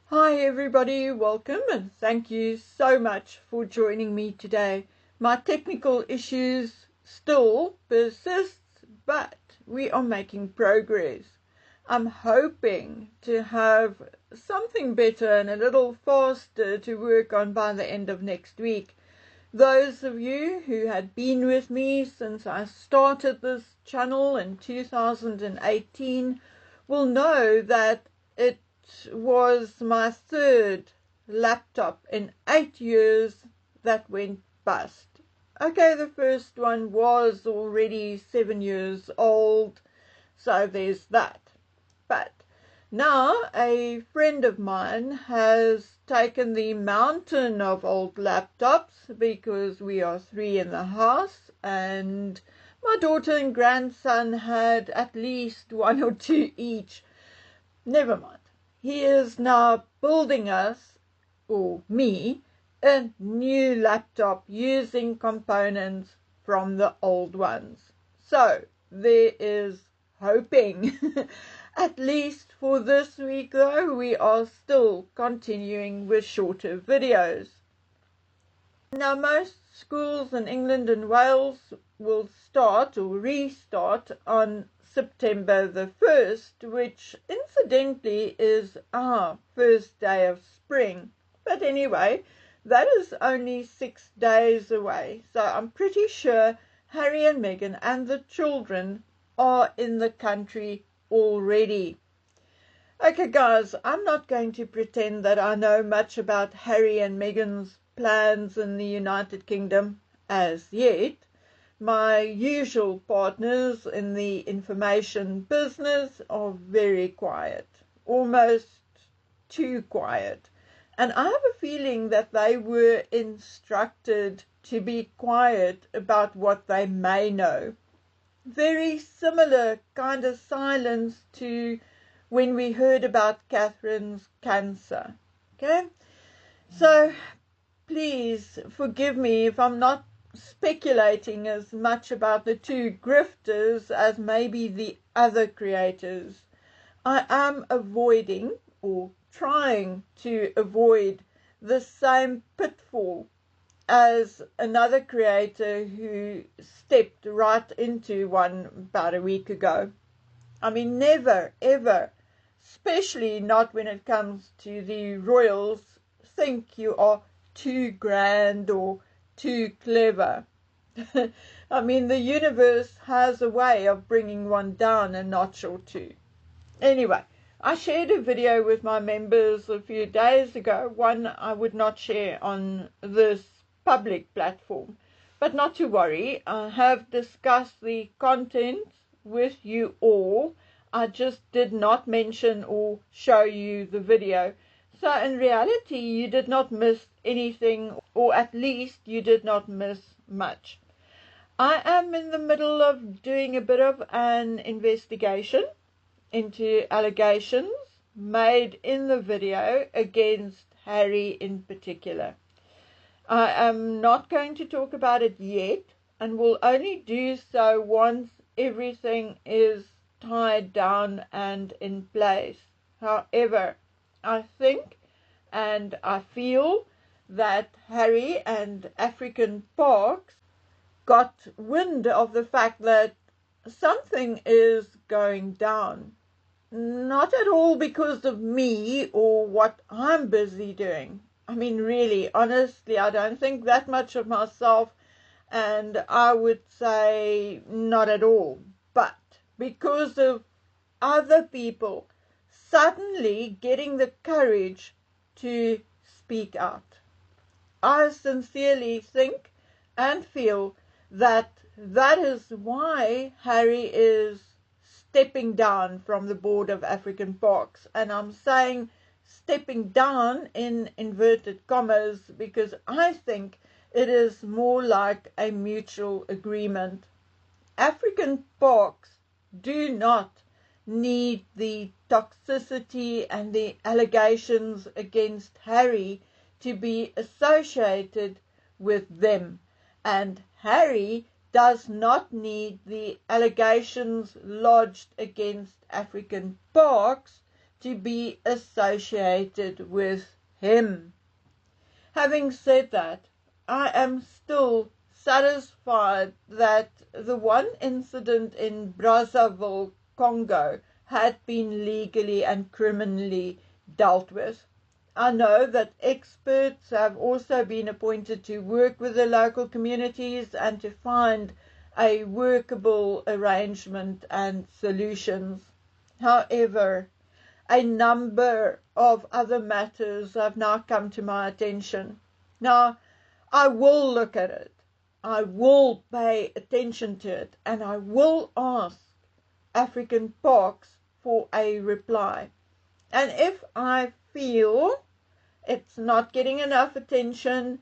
Hi everybody, welcome and thank you so much for joining me today. My technical issues still persist, but we are making progress. I'm hoping to have something better and a little faster to work on by the end of next week. Those of you who had been with me since I started this channel in 2018 will know that it was my third laptop in 8 years that went bust. Okay, the first one was already 7 years old, so there's that. But now a friend of mine has taken the mountain of old laptops, because we are 3 in the house and my daughter and grandson had at least 1 or 2 each. Never mind. He is now building us, or me, a new laptop using components from the old ones. So there is hoping. At least for this week though, we are still continuing with shorter videos. Now most schools in England and Wales will start or restart on September the 1st, which incidentally is our first day of spring. But anyway, that is only 6 days away. So I'm pretty sure Harry and Meghan and the children are in the country already. Okay guys, I'm not going to pretend that I know much about Harry and Meghan's plans in the United Kingdom as yet. My usual partners in the information business are very quiet, almost too quiet. And I have a feeling that they were instructed to be quiet about what they may know. Very similar kind of silence to when we heard about Catherine's cancer. Okay? So please forgive me if I'm not speculating as much about the two grifters as maybe the other creators. I am avoiding, or trying to avoid, the same pitfall as another creator who stepped right into one about a week ago. I mean, never, ever, especially not when it comes to the royals, think you are too grand or too clever. I mean, the universe has a way of bringing one down a notch or two. Anyway, I shared a video with my members a few days ago, one I would not share on this public platform. But not to worry, I have discussed the content with you all. I just did not mention or show you the video. So in reality, you did not miss anything, or at least you did not miss much. I am in the middle of doing a bit of an investigation into allegations made in the video against Harry in particular. I am not going to talk about it yet, and will only do so once everything is tied down and in place. However, I think and I feel that Harry and African Parks got wind of the fact that something is going down. Not at all because of me or what I'm busy doing. I mean, really, honestly, I don't think that much of myself, and I would say not at all. But because of other people suddenly getting the courage to speak out. I sincerely think and feel that that is why Harry is stepping down from the board of African Parks. And I'm saying stepping down in inverted commas because I think it is more like a mutual agreement. African Parks do not need the toxicity and the allegations against Harry to be associated with them. And Harry does not need the allegations lodged against African Parks to be associated with him. Having said that, I am still satisfied that the one incident in Brazzaville, Congo, had been legally and criminally dealt with. I know that experts have also been appointed to work with the local communities and to find a workable arrangement and solutions. However, a number of other matters have now come to my attention. Now, I will look at it. I will pay attention to it, and I will ask African Parks for a reply. And if I feel it's not getting enough attention,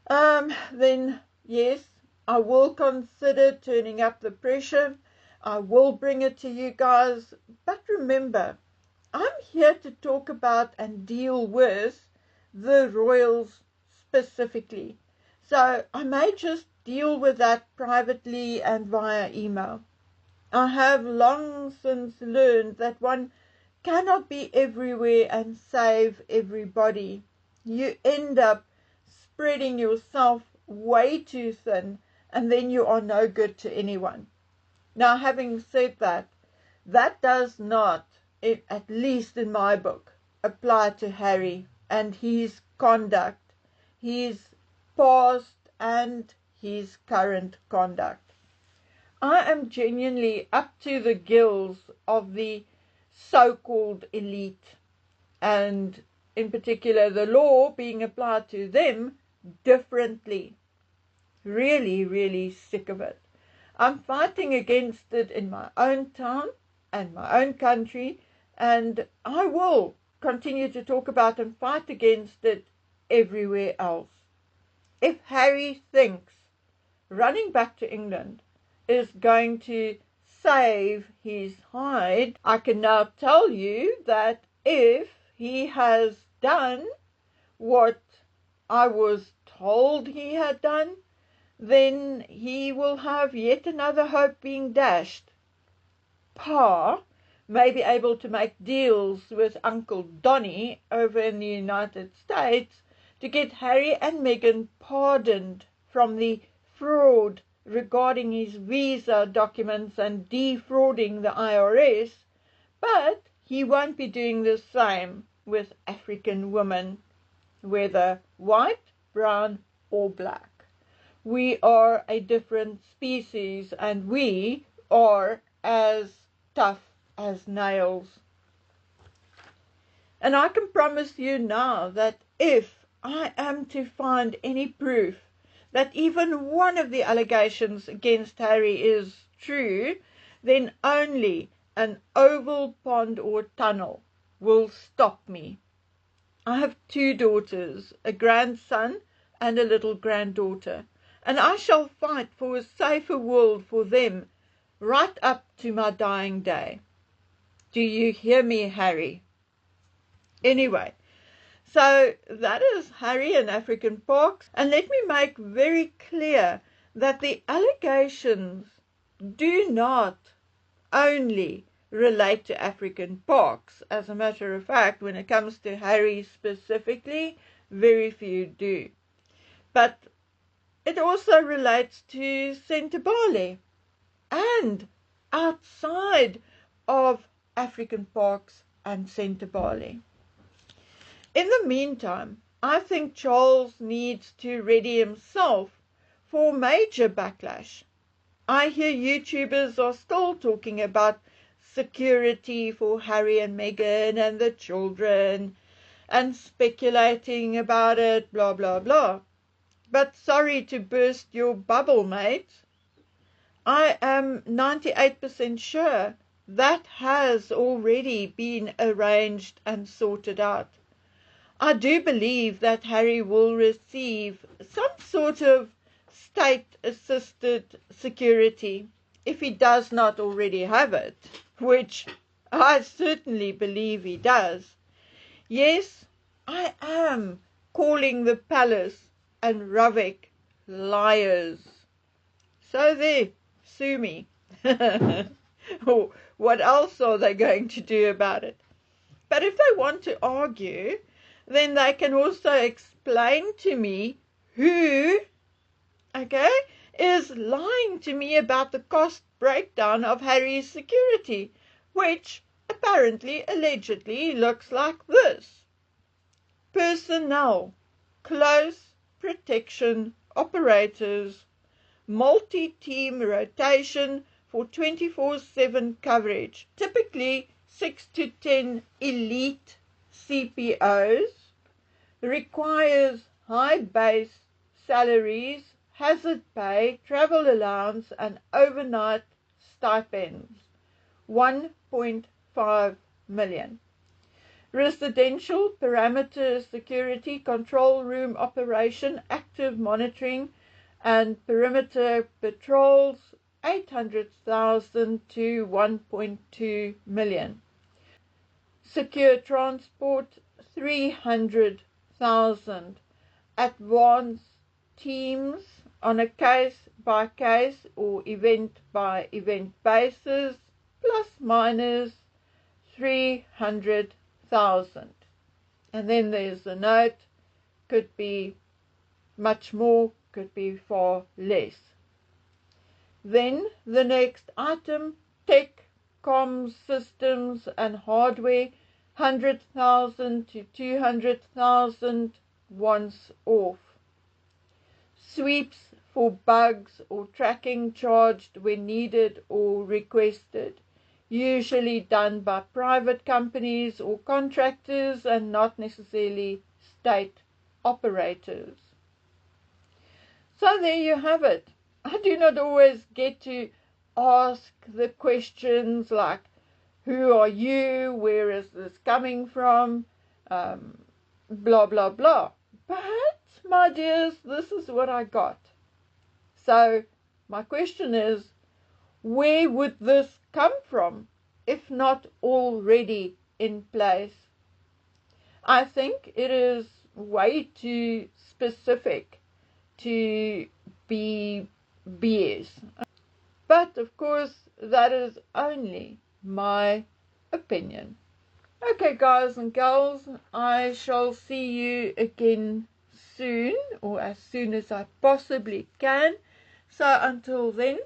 then yes, I will consider turning up the pressure. I will bring it to you guys. But remember, I'm here to talk about and deal with the royals specifically. So I may just deal with that privately and via email. I have long since learned that one cannot be everywhere and save everybody. You end up spreading yourself way too thin, and then you are no good to anyone. Now, having said that, that does not, at least in my book, apply to Harry and his conduct, his past and his current conduct. I am genuinely up to the gills of the so-called elite, and in particular the law being applied to them differently. Really, really sick of it. I'm fighting against it in my own town and my own country, and I will continue to talk about and fight against it everywhere else. If Harry thinks running back to England is going to save his hide, I can now tell you that if he has done what I was told he had done, then he will have yet another hope being dashed. Pa may be able to make deals with Uncle Donny over in the United States to get Harry and Meghan pardoned from the fraud regarding his visa documents and defrauding the IRS, but he won't be doing the same with African women, whether white, brown, or black. We are a different species, and we are as tough as nails. And I can promise you now that if I am to find any proof that even one of the allegations against Harry is true, then only an oval pond or tunnel will stop me. I have 2 daughters, a grandson and a little granddaughter, and I shall fight for a safer world for them right up to my dying day. Do you hear me, Harry? Anyway, so that is Harry and African Parks, and let me make very clear that the allegations do not only relate to African Parks. As a matter of fact, when it comes to Harry specifically, very few do. But it also relates to Sentabali and outside of African Parks and Sentabali. In the meantime, I think Charles needs to ready himself for major backlash. I hear YouTubers are still talking about security for Harry and Meghan and the children and speculating about it, blah, blah, blah. But sorry to burst your bubble, mate. I am 98% sure that has already been arranged and sorted out. I do believe that Harry will receive some sort of state-assisted security if he does not already have it, which I certainly believe he does. Yes, I am calling the palace and Ravik liars. So there, sue me. Or what else are they going to do about it? But if they want to argue, then they can also explain to me who, okay, is lying to me about the cost breakdown of Harry's security, which apparently, allegedly, looks like this. Personnel, close protection operators, multi-team rotation for 24/7 coverage, typically 6 to 10 elite CPOs, requires high base salaries, hazard pay, travel allowance and overnight stipends, 1.5 million. Residential perimeter security, control room operation, active monitoring and perimeter patrols, 800,000 to 1.2 million. Secure transport, 300,000. Advanced teams on a case-by-case or event-by-event basis, plus minus 300,000. And then there's a note, could be much more, could be far less. Then the next item, tech, comms systems and hardware, 100,000 to 200,000 once off. Sweeps for bugs or tracking charged when needed or requested, usually done by private companies or contractors and not necessarily state operators. So there you have it. I do not always get to ask the questions like, who are you, where is this coming from, blah, blah, blah. But, my dears, this is what I got. So, my question is, where would this come from, if not already in place? I think it is way too specific to be BS. But, of course, that is only my opinion. Okay, guys and girls, I shall see you again soon, or as soon as I possibly can. So until then,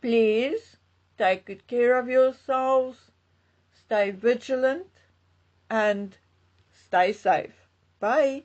please take good care of yourselves, stay vigilant, and stay safe. Bye.